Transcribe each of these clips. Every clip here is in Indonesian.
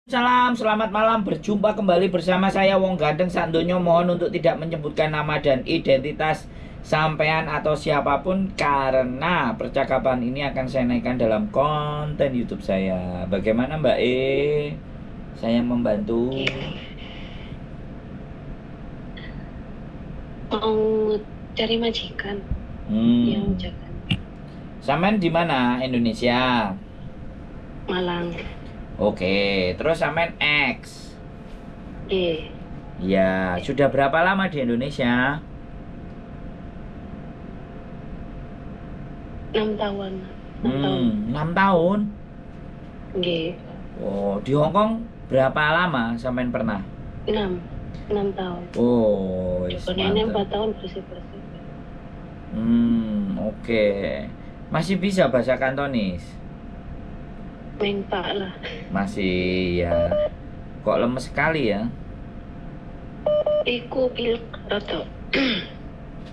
Salam, selamat malam. Berjumpa kembali bersama saya Wong Gandeng Sandonyo. Mohon untuk tidak menyebutkan nama dan identitas sampean atau siapapun karena percakapan ini akan saya naikkan dalam konten YouTube saya. Bagaimana Mbak E? Saya membantu. Mau cari majikan yang jaga Sampean di mana? Indonesia. Malang. Oke, terus sampean X. Ya, sudah berapa lama di Indonesia? 6 tahun. 6 tahun. Nggih. Oh, di Hong Kong berapa lama sampean pernah? 6 tahun. Oh, ini 4 tahun bersih-bersih. Oke. Masih bisa bahasa Kantonis? Mentak lah. Masih ya. Kok lemes sekali ya? Iku pilek rada.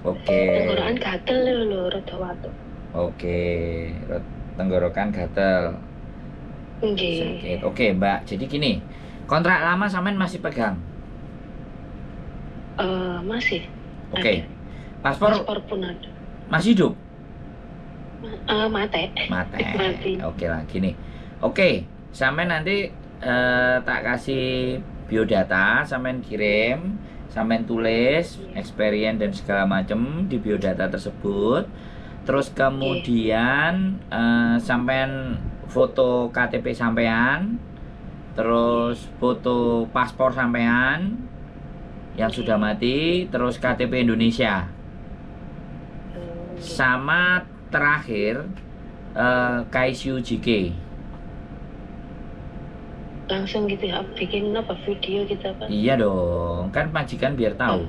Oke. Tenggorokan gatel lho, rada watuk. Oke. Tenggorokan gatel. Nggih. Sakit. Oke, Mbak. Jadi gini, kontrak lama sampean masih pegang? Masih. Oke. Ada. Paspor pun ada. masih hidup? Mate. Mati. Oke lah, gini. Oke, sampean nanti tak kasih biodata, sampean kirim, sampean tulis experience dan segala macam di biodata tersebut. Terus kemudian sampean foto KTP sampean, terus foto paspor sampean yang sudah mati, terus KTP Indonesia. Sama terakhir KSU JK. Langsung gitu ya, bikin apa video gitu apa? Iya dong, kan majikan biar tahu.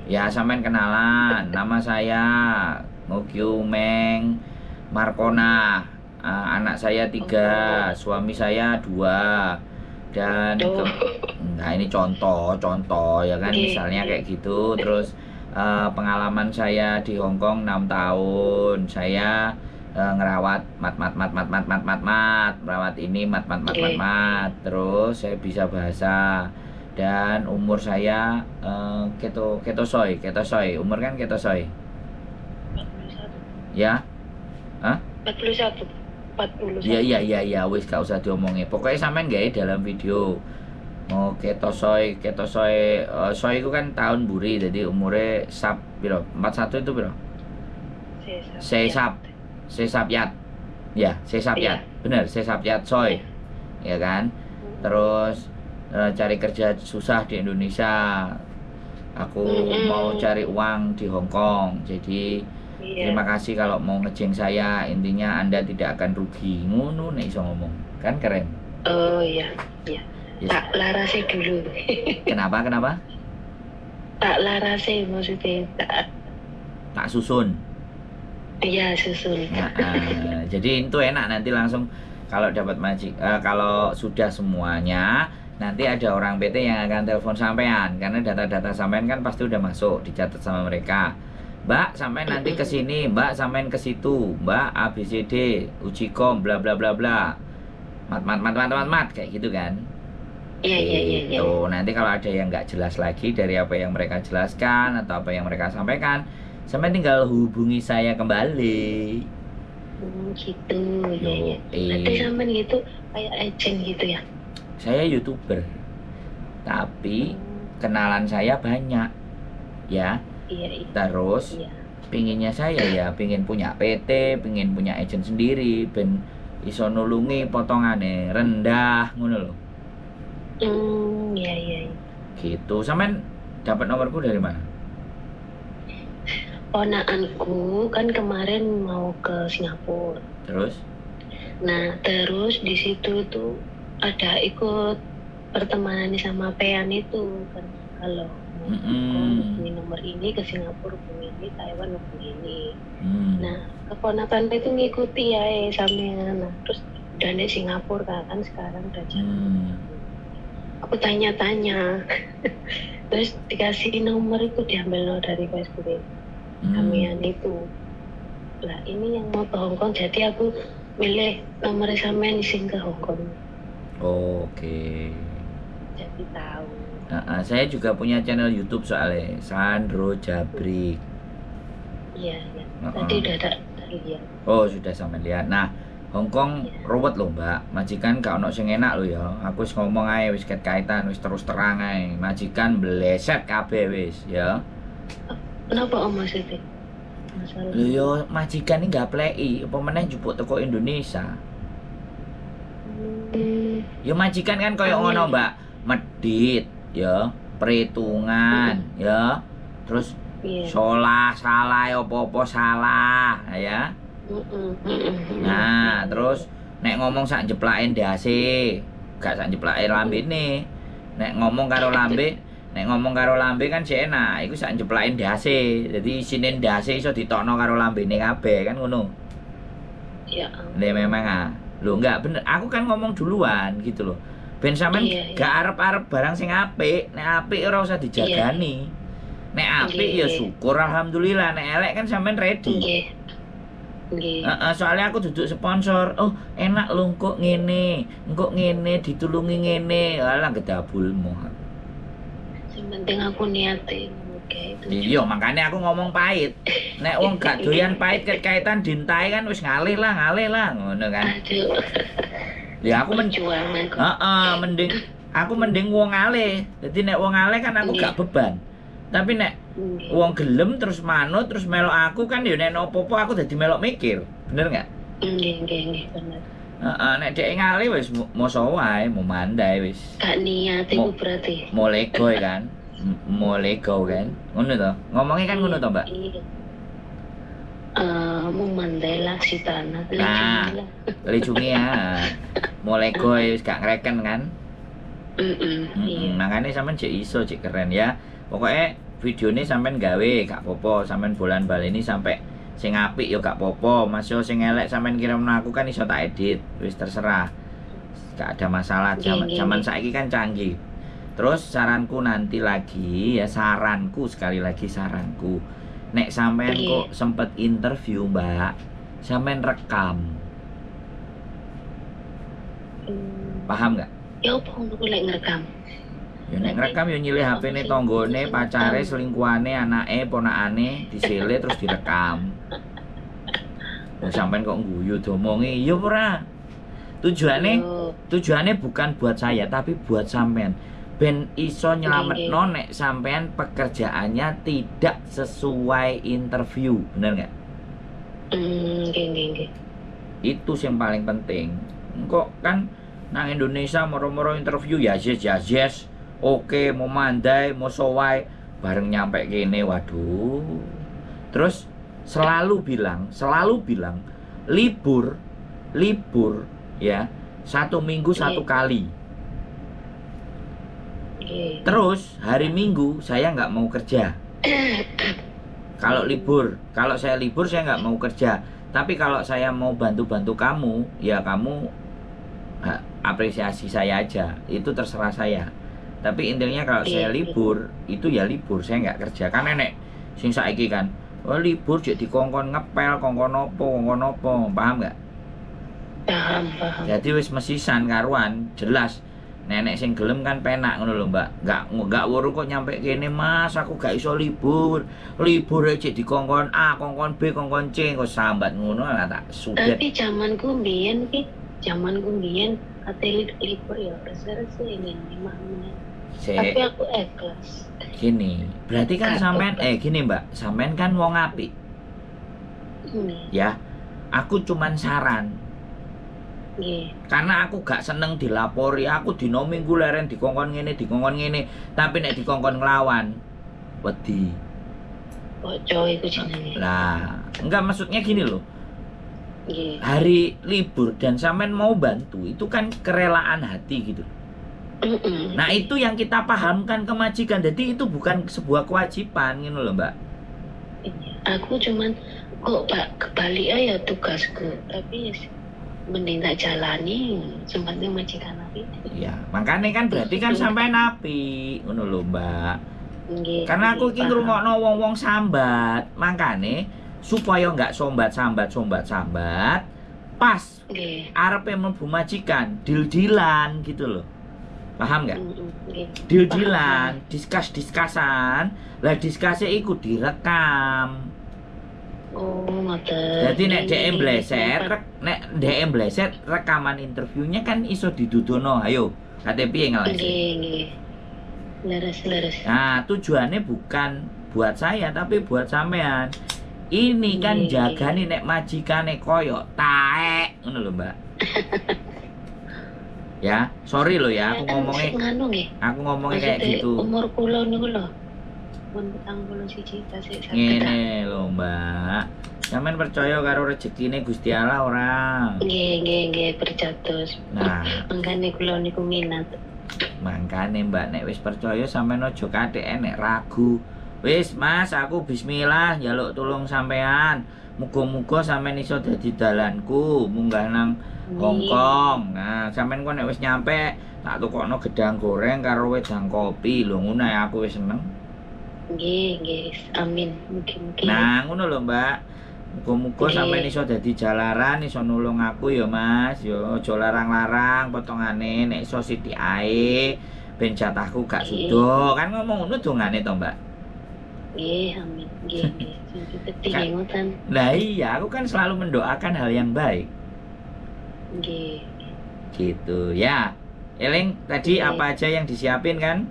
Ya, sampean kenalan, nama saya Ngokyu Meng Markona, anak saya 3, suami saya 2, dan nah ini contoh ya kan, misalnya kayak gitu. Terus pengalaman saya di Hong Kong 6 tahun, saya ngerawat merawat ini terus saya bisa bahasa, dan umur saya ketosoy, umur kan ketosoy 41. ya. Hah? 41. Iya, wis gak usah diomongin. Pokoknya sampean gawe dalam video mau ketosoy soy itu kan tahun buri, jadi umure sap piro? 41 itu piro? Sesapyat. Ya, Sesapyat. Bener, Sesapyat soy. Ya kan? Terus cari kerja susah di Indonesia. Aku mau cari uang di Hong Kong. Jadi terima kasih kalau mau ngejeng saya. Intinya Anda tidak akan rugi. Ngono nek iso ngomong. Kan keren. Oh iya. Yes. Tak larase dulu. Kenapa? Tak larase maksudnya tak susun. Iya, susun. Jadi itu enak, nanti langsung kalau dapat kalau sudah semuanya, nanti ada orang PT yang akan telepon sampean, karena data-data sampean kan pasti udah masuk, dicatat sama mereka. Mbak, sampean nanti ke sini, Mbak sampean ke situ, Mbak ABCD, uji kom, bla bla bla bla. Mat kayak gitu kan. Iya. Nanti kalau ada yang nggak jelas lagi dari apa yang mereka jelaskan atau apa yang mereka sampaikan, sampai tinggal hubungi saya kembali. Gitu. Iya. Nanti sampean gitu kayak agent gitu ya? Saya YouTuber, tapi kenalan saya banyak, ya. Iya. Terus pinginnya saya ya pingin punya PT, pingin punya agent sendiri, ben iso nulungi potongane rendah, ngono loh. Iya. Gitu. Sampean dapat nomorku dari mana? Ponakanku kan kemarin mau ke Singapura. Terus? Nah, terus di situ tuh ada ikut pertemanan sama Pean itu kan, kalau mau hubungi nomor ini ke Singapura, hubungi ini Taiwan, hubungi ini. Nah, keponakan itu ngikuti ya sampean. Nah, terus udah di Singapura kan sekarang udah jalan. Aku tanya-tanya. Terus dikasih nomor itu, diambil dari Facebook sampean itu. Lah ini yang mau ke Hong Kong, jadi aku milih nomor sampean sing ke Hong Kong. Oke. Jadi tahu. Saya juga punya channel YouTube soalnya Sandro Jabrik. Iya. Tadi udah ada lihat. Oh, sudah sampai lihat. Nah, Hongkong ruwet loh, Mbak. Majikan gak ono sing enak loh ya. Aku wis ngomong ae wis kaitan wis terus terang ae. Majikan bleset kabeh wis ya. Kenapa Om maksudnya? Masalah. Lho yo majikan ini gak pleki, apa meneh njupuk teko Indonesia. Ya majikan kan koyo ngono, Mbak. Medit ya, perhitungan ya. Terus salah apa-apa salah ya. Nah, terus nek ngomong sak jeplaken ndase, gak sak jeplake lambene. Nek ngomong karo lambe kan sik enak, iku sak jeplaken ndase. Dadi isine ndase iso ditokno karo lambene kabeh kan ngono. Ya. Memang lho enggak bener, aku kan ngomong duluan gitu loh. Ben sampean gak arep-arep barang sing apik, nek apik ora usah dijagani. Nek apik ya syukur alhamdulillah, nek elek kan sampean ready. Soalnya aku duduk sponsor. Oh, enak lho kok ngene, ditulungi ngene. Alah gedabulmu. Yang penting aku niatin. Iya, makanya aku ngomong pahit. Nek wong gak doyan pahit kaitan dintai kan wis ngalih lah, ngono kan. Aduh. Ya aku mending wong ngalih. Jadi nek wong ngalih kan aku gak beban. Tapi nek wong gelem terus manut terus melok aku kan ya nek opo-opo aku dadi melok mikir. Bener enggak? Nggih, bener. Nek dhek ngalih wis moso wae, mau mandai wis. Gak niat iku berarti. Mau lego kan. Ngono to. Ngomongnya kan ngono to, Mbak. Memandailah si tanah. Nah, licungi ya. Mau lego wis gak ngreken kan. Makanya sampean cek iso, cek keren ya. Pokoknya videonya sampean gawe gak popo, sampean bolan baleni sampai sing apik ya gak popo. Masih sing elek sampean kirim aku kan iso tak edit, wis terserah. Gak ada masalah, zaman saiki kan canggih. Terus saranku nanti lagi ya, sekali lagi saranku. Nek sampean kok sempet interview, Mbak, sampean rekam. Paham nggak? Ya apa ngono lek ngerekam? Ya nek ngerekam ya nyilih HP-ne tanggane, pacare, selingkuhane, anake, ponakane disile terus direkam. Lah sampean kok guyu domongi, ya ora. Tujuannya bukan buat saya tapi buat sampean. Ben iso nyelametno nek sampean pekerjaannya tidak sesuai interview, bener nggak? Nggih. Itu yang paling penting. Kok kan nang Indonesia moro-moro interview ya yes, oke, mau mandai, mau sowai, bareng nyampe kene, waduh. Terus selalu bilang libur ya 1 minggu 1 kali. Terus hari Minggu saya nggak mau kerja. Kalau saya libur saya nggak mau kerja. Tapi kalau saya mau bantu kamu, ya kamu apresiasi saya aja. Itu terserah saya. Tapi intinya kalau saya libur, itu ya libur, saya nggak kerja. Karena nek sing saiki kan, libur jadi kongkon ngepel, kongkon opo, paham nggak? Paham. Jadi wis mesisan karuan, jelas. Nenek sing gelem kan penak ngono lho, Mbak. Enggak weruh kok nyampe kene, Mas, aku gak iso libur. Libur aja dikongkon A, kongkon B, kongkon C, kok sambat ngono lah tak sudet. Tapi zamanku mbiyen ate libur ya resek ini makne. Tapi aku ikhlas. Gini, berarti kan sampean gini, Mbak. Sampean kan wong apik. Ya. Aku cuman saran. Karena aku gak seneng dilapori, aku dino minggu leren dikongkon ngene, tapi nek dikongkon nglawan wedi. Ojo iku jenenge. Lah, enggak maksudnya gini loh. Hari libur dan sampean mau bantu, itu kan kerelaan hati gitu. Nah, itu yang kita pahamkan ke majikan. Jadi itu bukan sebuah kewajiban gitu loh, Mbak. Aku cuman kok kebalik ya tugasku, tapi mending tak jalani sempatnya majikan api. Iya, makanya kan berarti kan sampai napi ngono lho, Mbak. Karena aku iki ngrungokno wong-wong sambat, makane supaya enggak sambat, pas Nggih. arepe mlebu majikan, deal-dealan gitu loh. Paham nggak? Nggih. Deal-dealan, diskusan. Lah diskuse iku direkam. Oh, ngoten. Jadi nek DM bleset rekaman interviewnya kan iso didudono. Ayo, kate piye ngelase? Nggih. Leres. Nah, tujuannya bukan buat saya tapi buat sampean. Ini kan Nggih. jagani nek majikane koyo taek ngono lho, Mbak. Ya, sorry lo ya, aku ngomongnya nganu nggih. kayak gitu. Umur kula niku lho. Pun 41 tasik saged. Ngene lho, Mbak. Sampeyan percaya karo rezekine Gusti Allah ora? Nggih, percados. Nah, Mangkane kula niku minat. makane Mbak nek wis percaya sampeyan aja kathek nek ragu. Wis Mas, aku bismillah njaluk tulung sampean. Muga-muga sampeyan iso dadi dalanku munggah nang Hong Kong. Nah, sampeyan kok nek wis nyampe tak tukokno gedang goreng karo wedang kopi. Lho ngono ae aku wis seneng. Nggih. Amin. Mungkin. Nah, ngono lho, Mbak. Muga-muga Nggih. sampeyan iso dadi jalaran, iso nulung aku ya, Mas. Yo aja larang-larang potongane nek iso sithik ae ben jatahku gak Nggih. sudo. Kan ngomong ngono dongane to, Mbak. Nggih, amin. Nggih. Sing penting ngoten. Nah, iya, aku kan selalu mendoakan hal yang baik. Nggih. Gitu ya. Eling tadi Nggih. apa aja yang disiapin kan?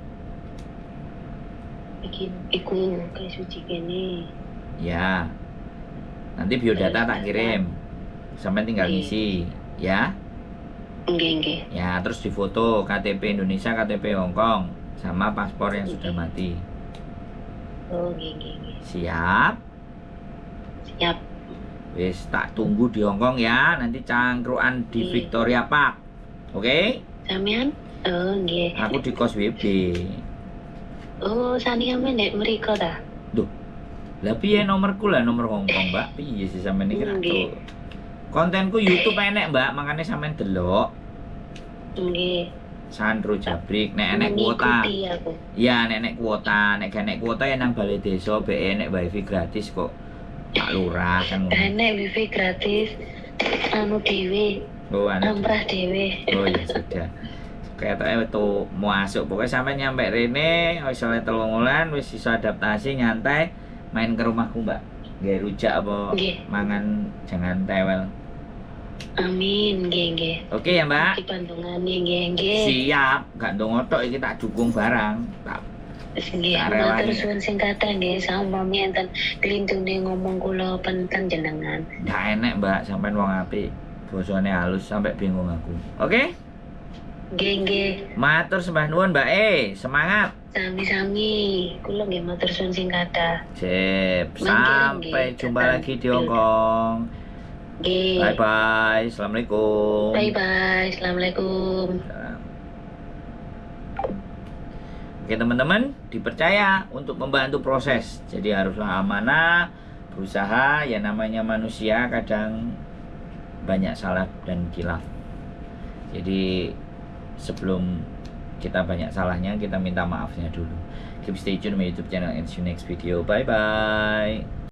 Bikin iku kayak suci kene. Ya. Nanti biodata tak kirim. Sampai tinggal Nggih. ngisi, ya. Nggih. Ya, terus difoto KTP Indonesia, KTP Hong Kong sama paspor yang sudah mati. Oh, nggih. Siap? Siap. Wis tak tunggu di Hong Kong ya. Nanti cangkruan di Nggih. Victoria Park. Oke? Sampean? Oh, nggih. Aku di kos WB. Oh, sani amen nek mriko ta? Lah piye nomorku lah nomor Hong Kong, Mbak? Piye sih sampean iki ra Nggih. tau. Kontenku YouTube enek, Mbak, makanya sampean delok. Nggih. Sandro Jabrik, nek enek kuota. Mengikuti aku. Ya, nek enek kuota, nek gak enek kuota ya nang balai desa BE nek wifi gratis kok. Pak Lurah kan ngono. Enek wifi gratis. Anu dhewe, Oh, anu. amprah dhewe. Oh ya sudah. Kayaknya tuh mau masuk. Pokoknya sampai nyampe rene, wis oleh 3 wulan, wis iso adaptasi nyantai, main ke rumahku, Mbak. Nggih rujak apa Nggih. mangan jangan tewel. Amin, nggih. Oke ya, Mbak. Dipandungane nggih. Siap, gak ndonga tok iki tak dukung barang. Tak Wis nggih, Tak rewani. matur suwun sing kathah nggih sami enten klintune ngomong kula penten jenengan. gak enek, Mbak, sampean wong apik. Bosone halus sampai bingung aku. Oke? Nggih. Matur sembah nuwun, Mbak. Semangat. Sami-sami. Kula nggih matur suwun sing kathah. Sip. Mangkir, Sampai nggih. jumpa Datang. lagi di Hong Kong. Nggih. Bye bye. Assalamualaikum. Bye. Assalamualaikum. Salam. Oke teman-teman, dipercaya untuk membantu proses. Jadi haruslah amanah, berusaha. Ya namanya manusia kadang banyak salah dan khilaf. Jadi sebelum kita banyak salahnya, kita minta maafnya dulu. Keep stay tune my YouTube channel and see you next video. Bye bye.